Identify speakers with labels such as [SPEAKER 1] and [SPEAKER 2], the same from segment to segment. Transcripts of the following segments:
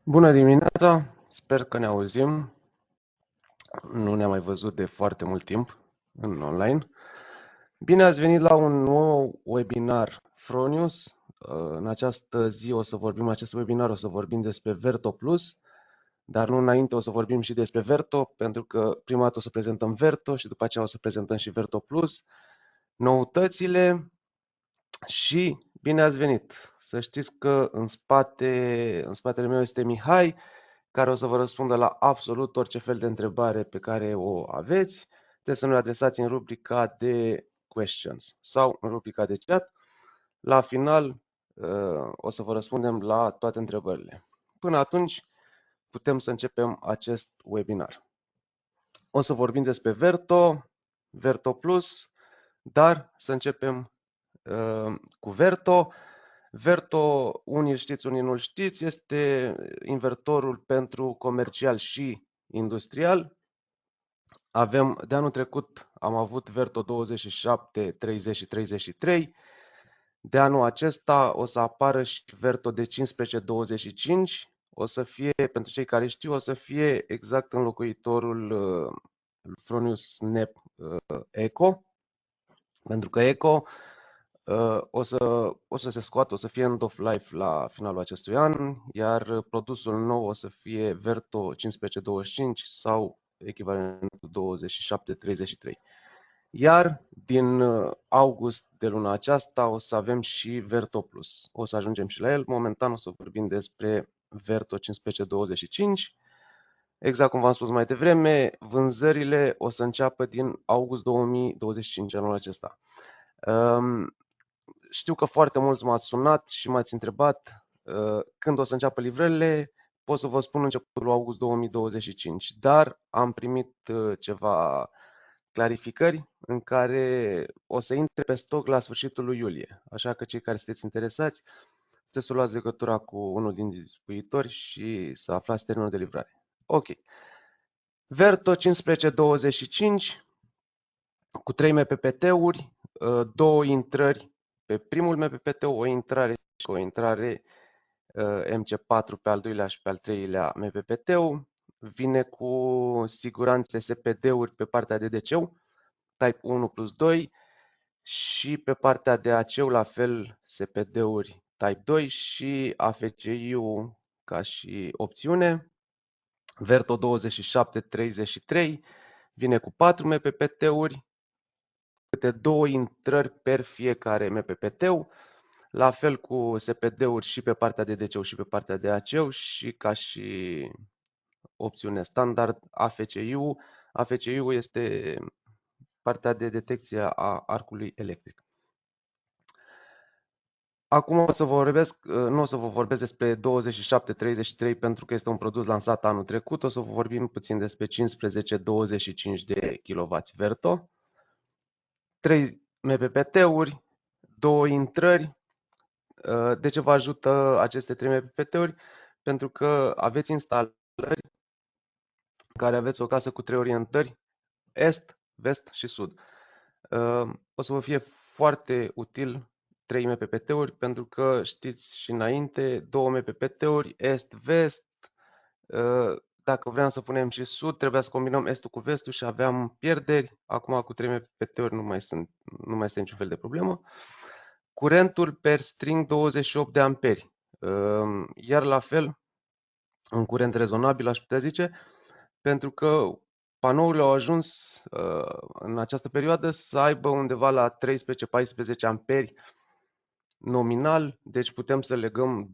[SPEAKER 1] Bună dimineața! Sper că ne auzim. Nu ne-am mai văzut de foarte mult timp în online. Bine ați venit la un nou webinar Fronius. În această zi în acest webinar o să vorbim despre Verto Plus, dar nu înainte o să vorbim și despre Verto, pentru că prima dată o să prezentăm Verto și după aceea o să prezentăm și Verto Plus, noutățile și bine ați venit! Să știți că în spatele meu este Mihai, care o să vă răspundă la absolut orice fel de întrebare pe care o aveți. Trebuie să ne adresați în rubrica de questions sau în rubrica de chat. La final o să vă răspundem la toate întrebările. Până atunci putem să începem acest webinar. O să vorbim despre Verto, Verto Plus, dar să începem cu Verto. Verto, unii îl știți, unii nu-l știți, este invertorul pentru comercial și industrial. De anul trecut am avut Verto 27, 30 și 33. De anul acesta o să apară și Verto de 15-25. O să fie, pentru cei care știu, o să fie exact înlocuitorul Fronius Snap Eco. Pentru că Eco o să se scoată, o să fie end of life la finalul acestui an, iar produsul nou o să fie Verto 1525 sau echivalentul 2733. Iar din august de luna aceasta o să avem și Verto Plus. O să ajungem și la el. Momentan o să vorbim despre Verto 1525. Exact cum v-am spus mai devreme, vânzările o să înceapă din august 2025, anul acesta. Știu că foarte mulți m-ați sunat și m-ați întrebat când o să înceapă livrările. Pot să vă spun începutul august 2025, dar am primit ceva clarificări în care o să intre pe stoc la sfârșitul lui iulie. Așa că cei care sunteți interesați, puteți să luați legătura cu unul din distribuitori și să aflați termenul de livrare. Ok. Verto 1525 cu 3 MPPT-uri, două intrări pe primul MPPT, o intrare și o intrare MC4 pe al doilea și pe al treilea MPPT-ul. Vine cu siguranțe SPD-uri pe partea de DC-ul, Type 1 plus 2 și pe partea de AC-ul la fel SPD-uri Type 2 și AFCI-ul ca și opțiune. Verto 2733 vine cu 4 MPPT-uri, câte două intrări per fiecare MPPT-ul, la fel cu SPD-uri și pe partea de DC-ul și pe partea de AC-ul și ca și opțiune standard AFCI-ul. AFCI-ul este partea de detecție a arcului electric. Acum nu o să vă vorbesc despre 2733 pentru că este un produs lansat anul trecut, o să vă vorbim puțin despre 15-25 de kW Verto. 3 MPPT-uri, două intrări. De ce vă ajută aceste 3 MPPT-uri? Pentru că aveți instalări în care aveți o casă cu 3 orientări, est, vest și sud. O să vă fie foarte util 3 MPPT-uri pentru că știți și înainte 2 MPPT-uri, est-vest. Dacă vreau să punem și sud, trebuia să combinăm estul cu vestul și aveam pierderi. Acum cu 3 MPPT-uri nu mai este niciun fel de problemă. Curentul per string 28 de amperi. Iar la fel, un curent rezonabil aș putea zice, pentru că panourile au ajuns în această perioadă să aibă undeva la 13-14 amperi nominal, deci putem să legăm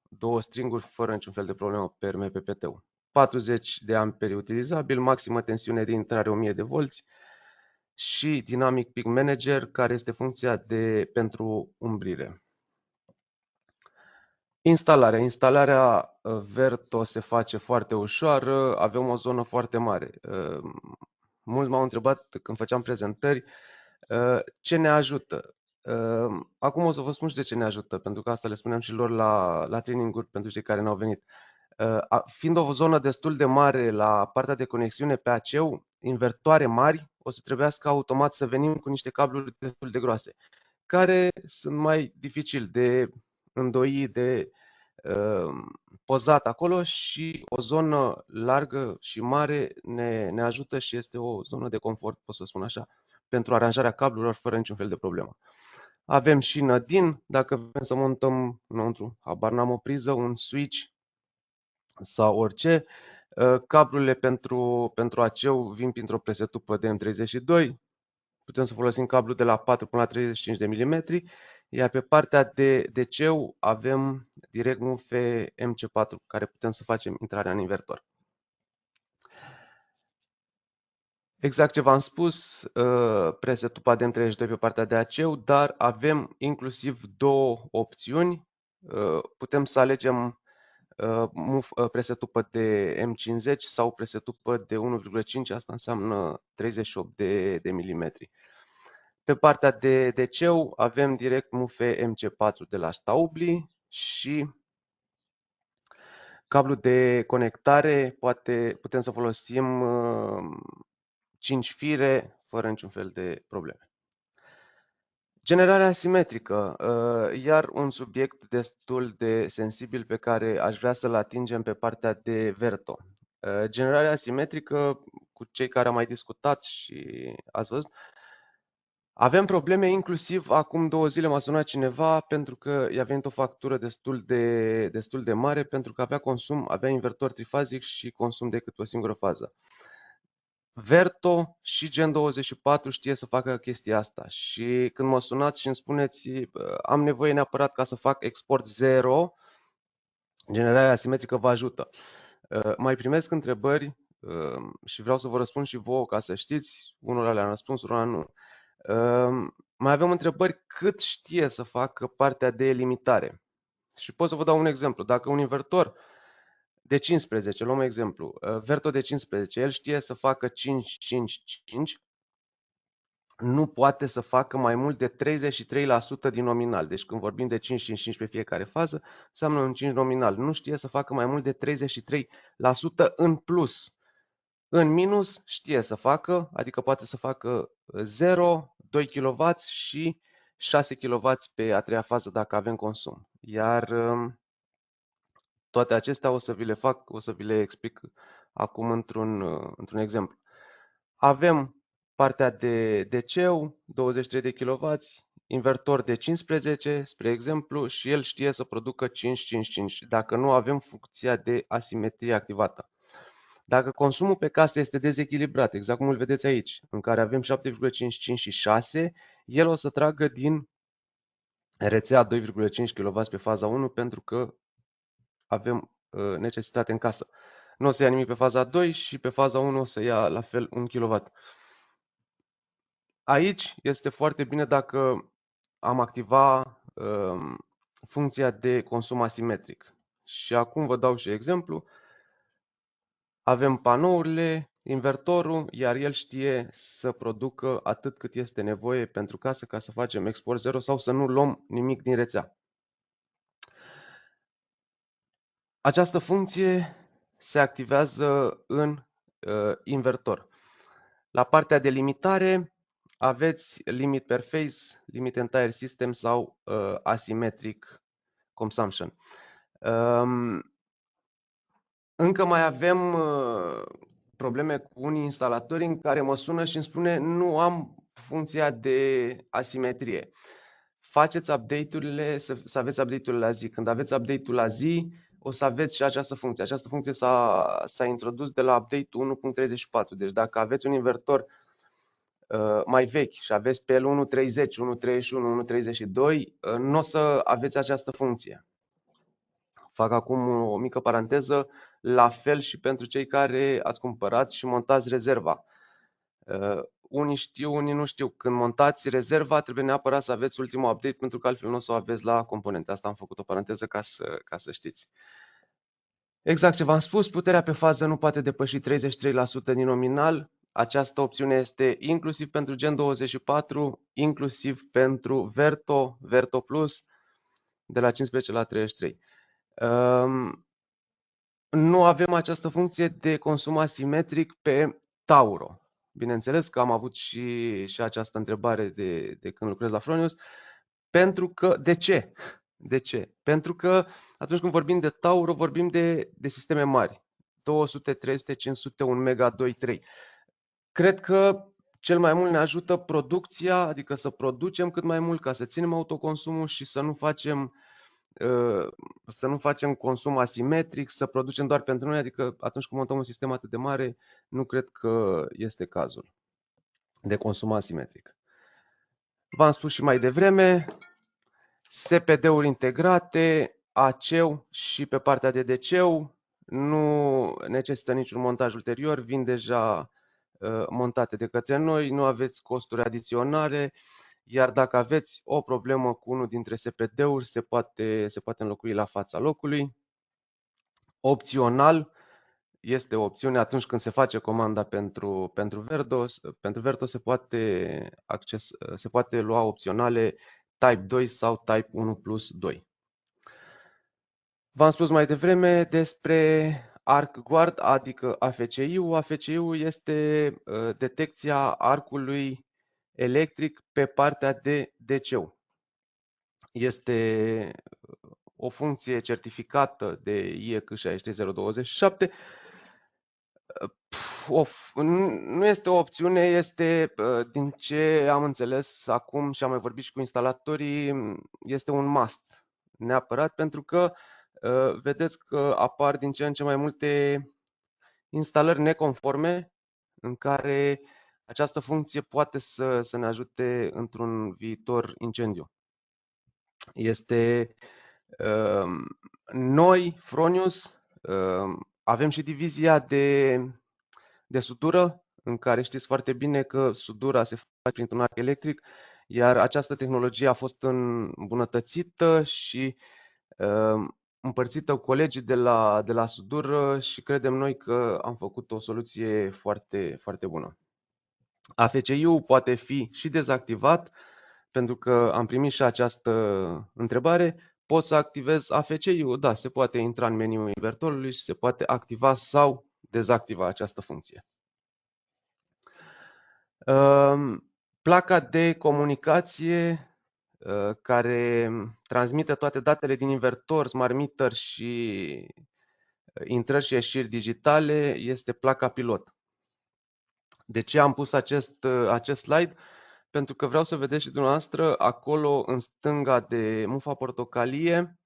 [SPEAKER 1] două stringuri fără niciun fel de problemă per MPPT-ul. 40 de amperi utilizabil, maximă tensiune de intrare 1000 de volți și Dynamic Peak Manager, care este funcția pentru umbrire. Instalarea Verto se face foarte ușoară, avem o zonă foarte mare. Mulți m-au întrebat când făceam prezentări ce ne ajută. Acum o să vă spun și de ce ne ajută, pentru că asta le spuneam și lor la training-uri pentru cei care n-au venit. Fiind o zonă destul de mare la partea de conexiune pe AC-ul, invertoare mari, o să trebuiască automat să venim cu niște cabluri destul de groase, care sunt mai dificil de îndoi, de pozat acolo și o zonă largă și mare ne ajută și este o zonă de confort, pot să spun așa, pentru aranjarea cablurilor fără niciun fel de problemă. Avem și nădin, dacă vrem să montăm înăuntru, habar n-am, o priză, un switch sau orice. Cablurile pentru aceu vin printr-o presetupă de M32. Putem să folosim cablu de la 4 până la 35 de mm, iar pe partea de DC-ul avem direct mufe MC4, care putem să facem intrarea în invertor. Exact ce v-am spus, presetupa de M32 pe partea de AC, dar avem inclusiv două opțiuni. Putem să alegem presetupă de M50 sau presetupă de 1,5, asta înseamnă 38 de milimetri. Pe partea de DC-ul avem direct mufe MC4 de la Staubli și cablu de conectare, putem să folosim 5 fire fără niciun fel de probleme. Generarea asimetrică, iar un subiect destul de sensibil pe care aș vrea să-l atingem pe partea de Verto. Generarea asimetrică, cu cei care am mai discutat și ați văzut, avem probleme, inclusiv acum 2 zile m-a sunat cineva pentru că i-a venit o factură destul de mare pentru că avea invertor trifazic și consum decât o singură fază. Verto și Gen24 știe să facă chestia asta și când mă sunați și îmi spuneți am nevoie neapărat ca să fac export 0, generarea asimetrică vă ajută. Mai primesc întrebări și vreau să vă răspund și vouă ca să știți, unora le-am răspuns, unora nu. Mai avem întrebări cât știe să facă partea de limitare. Și pot să vă dau un exemplu. Dacă un invertor de 15, luăm exemplu, Verto de 15, el știe să facă 5-5-5, nu poate să facă mai mult de 33% din nominal. Deci când vorbim de 5-5-5 pe fiecare fază, înseamnă un 5 nominal. Nu știe să facă mai mult de 33% în plus. În minus știe să facă, adică poate să facă 0, 2 kW și 6 kW pe a treia fază dacă avem consum. Iar toate acestea o să vi le explic acum într-un exemplu. Avem partea de DC-ul, 23 de kW, invertor de 15, spre exemplu, și el știe să producă 5-5-5, dacă nu avem funcția de asimetrie activată. Dacă consumul pe casă este dezechilibrat, exact cum îl vedeți aici, în care avem 7,55 și 6, el o să tragă din rețea 2,5 kW pe faza 1 pentru că avem necesitate în casă. Nu o să ia nimic pe faza 2 și pe faza 1 o să ia la fel 1 kW. Aici este foarte bine dacă am activa funcția de consum asimetric. Și acum vă dau și exemplu. Avem panourile, invertorul, iar el știe să producă atât cât este nevoie pentru casă ca să facem export 0 sau să nu luăm nimic din rețea. Această funcție se activează în invertor. La partea de limitare aveți limit per phase, limit entire system sau asymmetric consumption. Încă mai avem probleme cu unii instalatori în care mă sună și îmi spune nu am funcția de asimetrie. Faceți update-urile, să aveți update-urile la zi. Când aveți update-ul la zi, o să aveți și această funcție. Această funcție s-a introdus de la update-ul 1.34. Deci dacă aveți un invertor mai vechi și aveți pe el 1.30, 1.31, 1.32, nu o să aveți această funcție. Fac acum o mică paranteză, la fel și pentru cei care ați cumpărat și montați rezerva. Unii știu, unii nu știu. Când montați rezerva, trebuie neapărat să aveți ultimul update, pentru că altfel nu o să o aveți la componente. Asta am făcut o paranteză ca să știți. Exact ce v-am spus, puterea pe fază nu poate depăși 33% din nominal. Această opțiune este inclusiv pentru Gen24, inclusiv pentru Verto, Verto Plus, de la 15 la 33. Nu avem această funcție de consum asimetric pe Tauro. Bineînțeles că am avut și această întrebare de când lucrez la Fronius. Pentru că, de ce? De ce? Pentru că atunci când vorbim de Tauro, vorbim de sisteme mari. 200, 300, 500, 1 mega, 2, 3. Cred că cel mai mult ne ajută producția, adică să producem cât mai mult ca să ținem autoconsumul și să nu facem consum asimetric, să producem doar pentru noi, adică atunci când montăm un sistem atât de mare, nu cred că este cazul de consum asimetric. V-am spus și mai devreme, SPD-uri integrate, AC-ul și pe partea de DC-ul nu necesită niciun montaj ulterior, vin deja montate de către noi, nu aveți costuri adiționale, iar dacă aveți o problemă cu unul dintre SPD-uri, se poate înlocui la fața locului. Opțional, este o opțiune atunci când se face comanda pentru Verdo se poate lua opționale Type 2 sau Type 1 plus 2. V-am spus mai devreme despre Arc Guard, adică AFCI-ul. AFCI-ul este detecția arcului electric pe partea de DC-ul. Este o funcție certificată de IEC 63027. Nu este o opțiune, este, din ce am înțeles acum și am mai vorbit și cu instalatorii, este un must neapărat, pentru că vedeți că apar din ce în ce mai multe instalări neconforme în care această funcție poate să ne ajute într-un viitor incendiu. Noi, Fronius, avem și divizia de sudură, în care știți foarte bine că sudura se face printr-un arc electric, iar această tehnologie a fost îmbunătățită și împărțită cu colegii de la sudură și credem noi că am făcut o soluție foarte, foarte bună. AFCI-ul poate fi și dezactivat, pentru că am primit și această întrebare. Pot să activez AFCI-ul? Da, se poate intra în meniul invertorului și se poate activa sau dezactiva această funcție. Placa de comunicație care transmite toate datele din invertor, smart meter și intrări și ieșiri digitale este placa pilot. De ce am pus acest slide? Pentru că vreau să vedeți și dumneavoastră, acolo în stânga de mufa portocalie,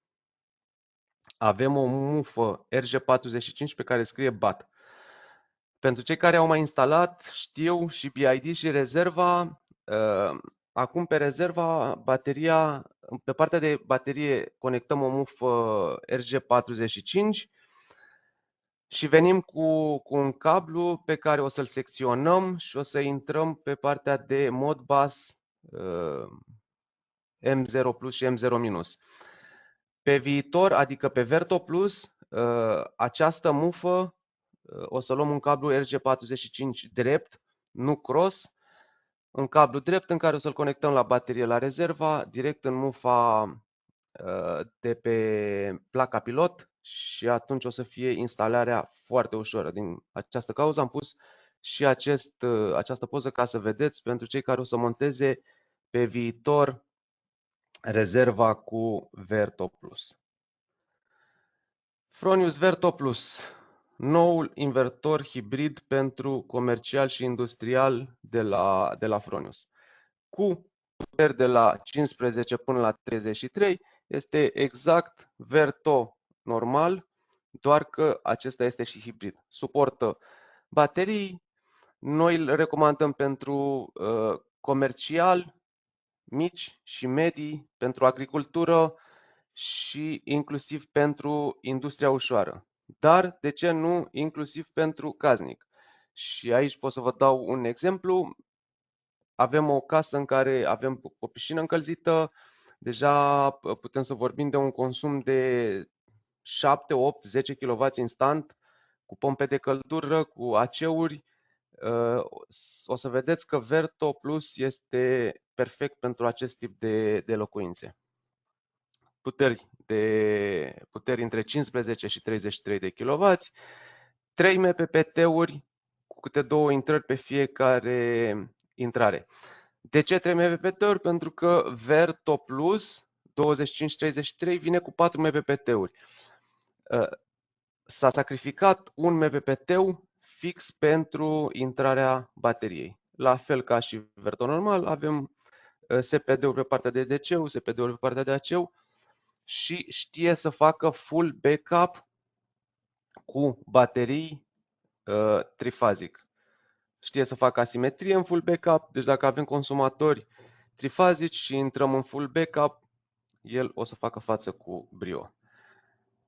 [SPEAKER 1] avem o mufă RG45 pe care scrie BAT. Pentru cei care au mai instalat, știu și BID și rezerva. Acum pe rezerva, pe partea de baterie conectăm o mufă RG45 și venim cu un cablu pe care o să-l secționăm și o să intrăm pe partea de Modbus M0 Plus și M0 Minus. Pe viitor, adică pe Verto Plus, această mufă o să luăm un cablu RG45 drept, nu cross, un cablu drept în care o să-l conectăm la baterie la rezerva, direct în mufa de pe placa pilot și atunci o să fie instalarea foarte ușoară. Din această cauză am pus și această poză ca să vedeți pentru cei care o să monteze pe viitor rezerva cu Verto Plus. Fronius Verto Plus, noul invertor hibrid pentru comercial și industrial de la Fronius. Cu puteri de la 15 până la 33, este exact Verto normal, doar că acesta este și hibrid. Suportă baterii, noi îl recomandăm pentru comercial, mici și medii, pentru agricultură și inclusiv pentru industria ușoară. Dar, de ce nu, inclusiv pentru casnic? Și aici pot să vă dau un exemplu. Avem o casă în care avem o piscină încălzită, deja putem să vorbim de un consum de 7, 8, 10 kW instant, cu pompe de căldură, cu AC-uri. O să vedeți că Verto Plus este perfect pentru acest tip de locuințe. Puteri între 15 și 33 de kW, 3 MPPT-uri cu câte 2 intrări pe fiecare intrare. De ce 3 MPPT-uri? Pentru că Verto Plus 2533 vine cu 4 MPPT-uri. S-a sacrificat un MPPT fix pentru intrarea bateriei. La fel ca și Verto normal, avem SPD-uri pe partea de DC-ul, SPD-uri pe partea de AC-ul și știe să facă full backup cu baterii trifazic. Știe să facă asimetrie în full backup, deci dacă avem consumatori trifazici și intrăm în full backup, el o să facă față cu brio.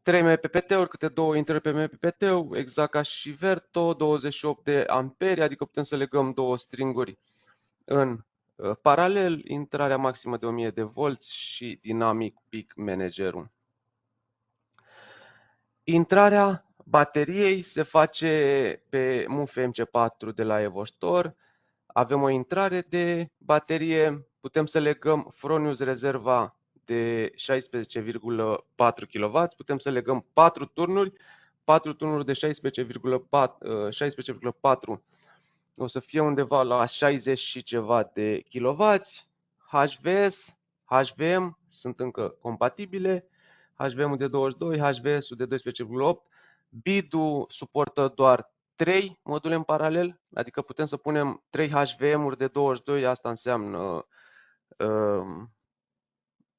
[SPEAKER 1] 3 MPPT-uri, câte 2 intrări pe MPPT, exact ca și Verto, 28 de amperi, adică putem să legăm două stringuri în paralel, intrarea maximă de 1000 de volți și Dynamic Peak Manager-ul. Intrarea bateriei se face pe MUFE MC4 de la Evostor. Avem o intrare de baterie, putem să legăm Fronius rezerva de 16,4 kW, putem să legăm 4 turnuri de 16,4 o să fie undeva la 60 și ceva de kW. HVS, HVM sunt încă compatibile, HVM-ul de 22, HVS-ul de 12,8. BID-ul suportă doar 3 module în paralel, adică putem să punem 3 HVM-uri de 22, asta înseamnă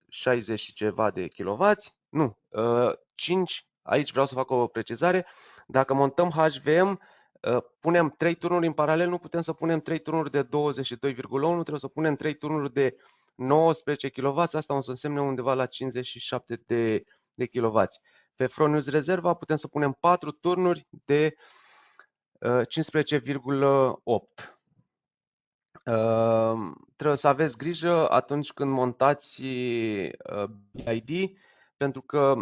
[SPEAKER 1] 60 și ceva de kW. Nu, 5, aici vreau să fac o precizare, dacă montăm HVM, punem 3 turnuri în paralel, nu putem să punem 3 turnuri de 22,1, trebuie să punem 3 turnuri de 19 kW, asta o să însemne undeva la 57 de kW. Pe Fronius rezerva putem să punem 4 turnuri de 15,8. Trebuie să aveți grijă atunci când montați BID, pentru că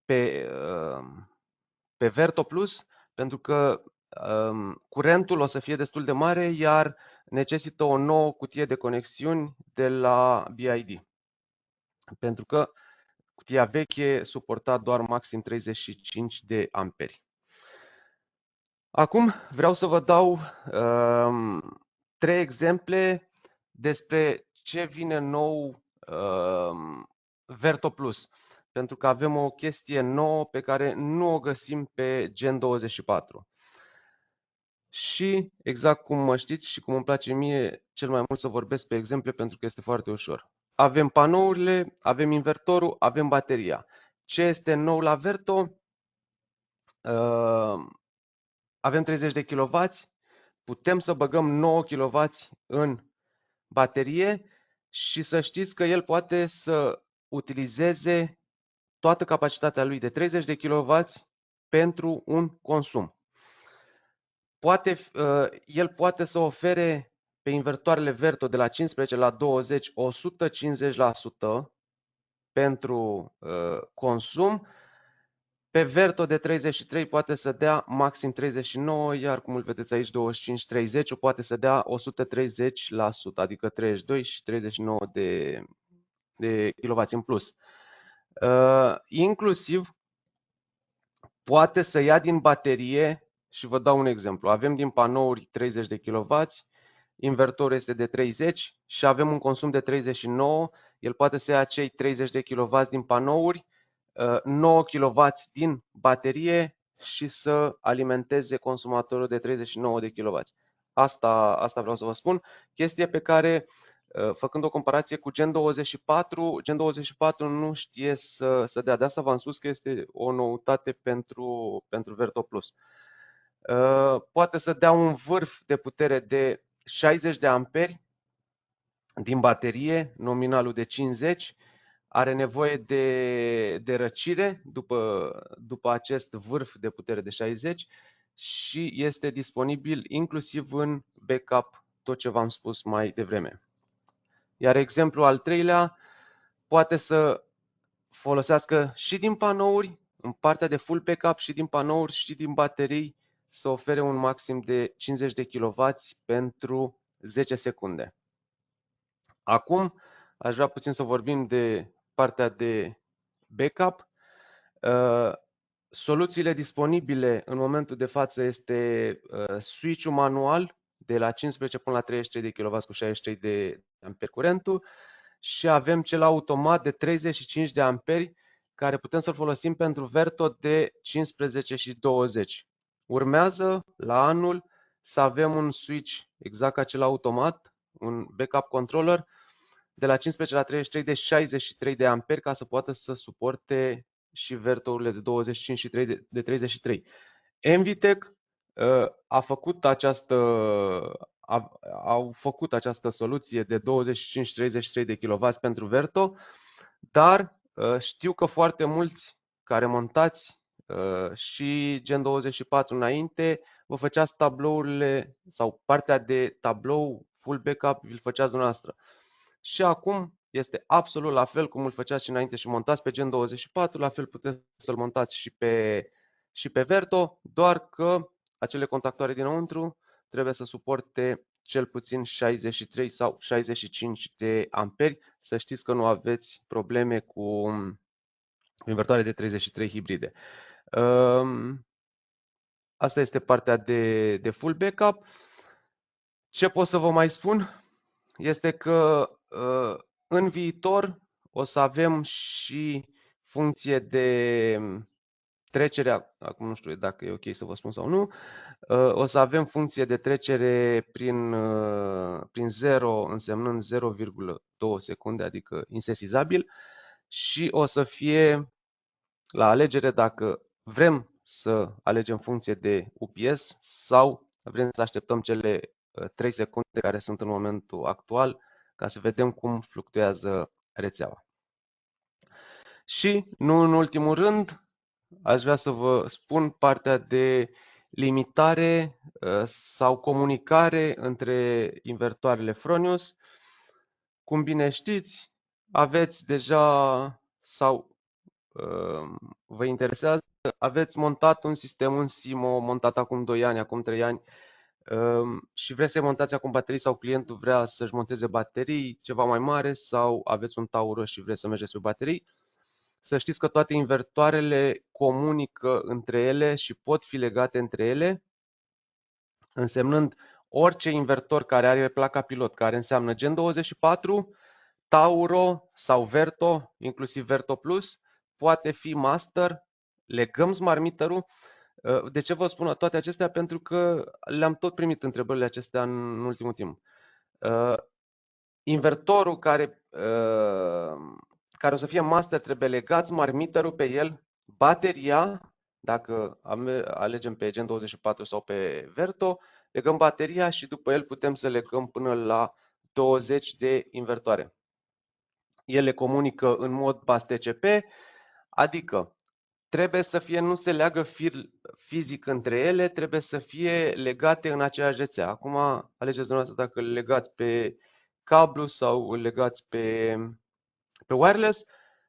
[SPEAKER 1] pe Verto Plus, pentru că curentul o să fie destul de mare, iar necesită o nouă cutie de conexiuni de la BID. Pentru că cutia veche suporta doar maxim 35 de amperi. Acum vreau să vă dau 3 exemple despre ce vine nou Verto Plus, pentru că avem o chestie nouă pe care nu o găsim pe Gen 24. Și exact cum mă știți și cum îmi place mie cel mai mult să vorbesc pe exemple, pentru că este foarte ușor. Avem panourile, avem invertorul, avem bateria. Ce este nou la Verto? Avem 30 de kW, putem să băgăm 9 kW în baterie și să știți că el poate să utilizeze toată capacitatea lui de 30 de kW pentru un consum. El poate să ofere pe invertoarele Verto de la 15 la 20, 150% pentru consum. Pe Verto de 33 poate să dea maxim 39, iar cum îl vedeți aici 25-30 poate să dea 130%, adică 32 și 39 de kW în plus. Inclusiv poate să ia din baterie, și vă dau un exemplu. Avem din panouri 30 de kW, invertorul este de 30 și avem un consum de 39, el poate să ia cei 30 de kW din panouri, 9 kW din baterie și să alimenteze consumatorul de 39 de kW. Asta vreau să vă spun. Chestie pe care, făcând o comparație cu Gen 24, Gen 24 nu știe să dea. De asta v-am spus că este o noutate pentru Verto Plus. Poate să dea un vârf de putere de 60 de amperi din baterie, nominalul de 50, are nevoie de răcire după acest vârf de putere de 60 și este disponibil inclusiv în backup, tot ce v-am spus mai devreme. Iar exemplul al treilea poate să folosească și din panouri, în partea de full backup, și din panouri și din baterii, să ofere un maxim de 50 de kW pentru 10 secunde. Acum aș vrea puțin să vorbim de partea de backup. Soluțiile disponibile în momentul de față este switch-ul manual de la 15 până la 33 de kW cu 63 de amperi curentul, și avem cel automat de 35 de amperi care putem să-l folosim pentru Verto de 15 și 20. Urmează la anul să avem un switch exact ca cel automat, un backup controller de la 15 la 33 de 63 de amperi ca să poată să suporte și Verto-urile de 25 și de 33. Envitec au făcut această soluție de 25-33 de kW pentru Verto, dar știu că foarte mulți care montați și Gen 24 înainte, vă făceați tablourile sau partea de tablou full backup vi-l făceați dumneavoastră. Și acum este absolut la fel cum îl făceați și înainte și montați pe Gen 24, la fel puteți să-l montați și pe Verto, doar că acele contactoare dinăuntru trebuie să suporte cel puțin 63 sau 65 de amperi. Să știți că nu aveți probleme cu invertoare de 33 hibride. Asta este partea de full backup. Ce pot să vă mai spun este că în viitor o să avem și funcție de trecere, acum nu știu dacă e ok să vă spun sau nu, o să avem funcție de trecere prin 0 însemnând 0,2 secunde, adică insesizabil, și o să fie la alegere dacă vrem să alegem funcție de UPS sau vrem să așteptăm cele 3 secunde care sunt în momentul actual ca să vedem cum fluctuează rețeaua. Și, nu în ultimul rând, aș vrea să vă spun partea de limitare sau comunicare între invertoarele Fronius. Cum bine știți, aveți deja sau vă interesează, aveți montat un sistem, un SIMO montat acum 2 ani, acum 3 ani și vreți să montați acum baterii sau clientul vrea să-și monteze baterii ceva mai mare sau aveți un Taurus și vreți să mergeți pe baterii, să știți că toate invertoarele comunică între ele și pot fi legate între ele, însemnând orice invertor care are placa pilot, care înseamnă Gen 24, Tauro sau Verto, inclusiv Verto Plus, poate fi master, legăm smart meter-ul. De ce vă spun toate acestea? Pentru că le-am tot primit întrebările acestea în ultimul timp. Invertorul care o să fie master trebuie legat smart meter-ul pe el, bateria, dacă alegem pe Gen 24 sau pe Verto, legăm bateria și după el putem să legăm până la 20 de invertoare. Ele comunică în mod bus TCP, adică trebuie să fie, nu se leagă fir fizic între ele, trebuie să fie legate în aceeași rețea. Acum alegeți dumneavoastră dacă le legați pe cablu sau îl legați pe wireless.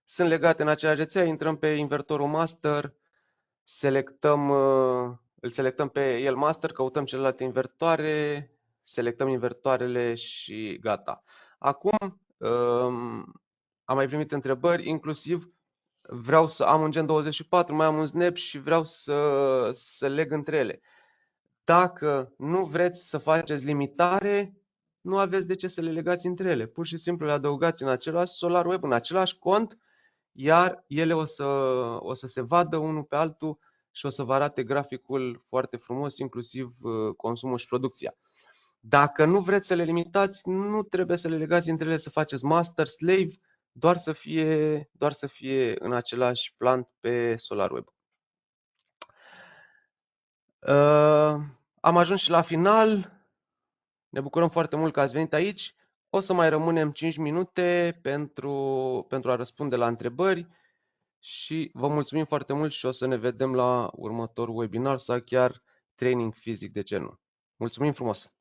[SPEAKER 1] Sunt legate în aceeași rețea, intrăm pe invertorul master, îl selectăm pe el master, căutăm celelalte invertoare, selectăm invertoarele și gata. Acum am mai primit întrebări, inclusiv vreau să am un Gen 24, mai am un Snap și vreau să leg între ele. Dacă nu vreți să faceți limitare, nu aveți de ce să le legați între ele. Pur și simplu le adăugați în același SolarWeb, în același cont, iar ele o să se vadă unul pe altul și o să vă arate graficul foarte frumos, inclusiv consumul și producția. Dacă nu vreți să le limitați, nu trebuie să le legați între ele, să faceți master, slave, doar să fie în același plan pe SolarWeb. Am ajuns și la final. Ne bucurăm foarte mult că ați venit aici. O să mai rămânem 5 minute pentru a răspunde la întrebări și vă mulțumim foarte mult și o să ne vedem la următorul webinar sau chiar training fizic, de ce nu. Mulțumim frumos!